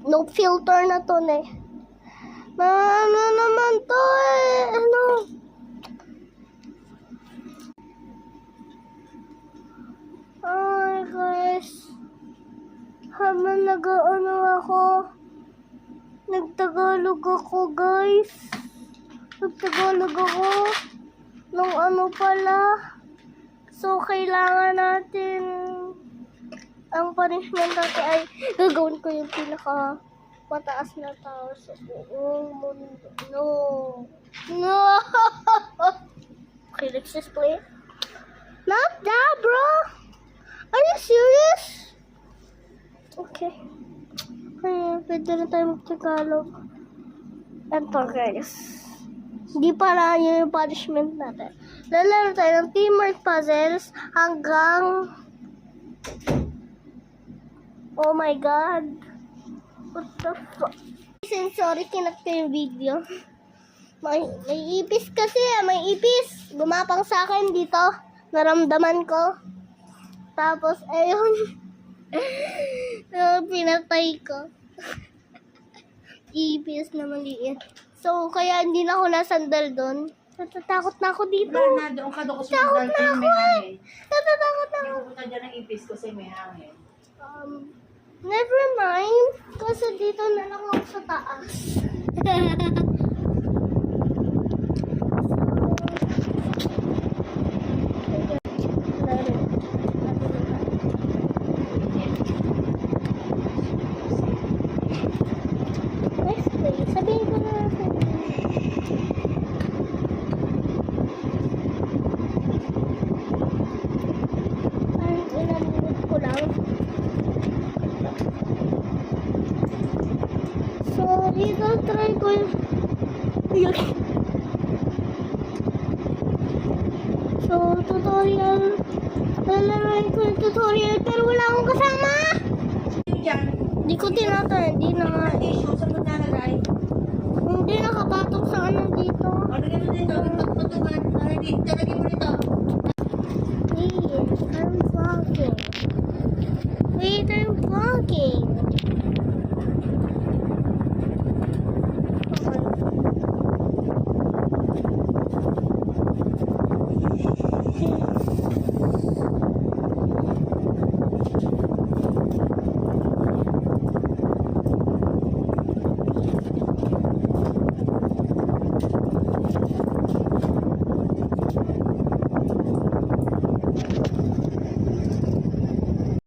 No filter na to eh. Ano naman to eh? Ano? Ay guys. Habang nag-ano ako. Nagtagalog ako guys. Nagtagalog ako. Nung ano pala. So kailangan natin ang punishment natin ay gagawin ko yung pinaka mataas na tao sa buong mundo. No. No. Okay, let's just play. Not that, bro. Are you serious? Okay. Ay, pwede na tayo mag-Tagalog. Ito, guys. Hindi para yun yung punishment natin. Lalaro tayo ng teamwork puzzles hanggang... Oh my God. What the fuck? Sorry, kinat ko yung video. May ipis kasi, may ipis. Gumapang sa akin dito. Naramdaman ko. Tapos, ayun. Pinatay ko. Ipis na maliit. So, kaya hindi na ako nasandal doon. Natatakot na ako dito. Wala na, doon ka doon kasi may hangin. Natatakot na ako. Pupunta dyan ng ipis kasi may hangin. Never mind. Kasi dito na lang ako sa taas. Next place. Sabihin ko na sa ilang minute ko lang. So, dito try ko yung... So, tutorial. Lalaroin ko yung tutorial pero wala akong kasama. Yan. Hindi ko tinatay. Hindi na nga. Tissue, saan mo nalagay? Hindi nakapatok sa ano dito. Ano gano'n dito? Pagpatugan. Talagay mo dito. Wait, I'm vlogging. Wait, I'm vlogging.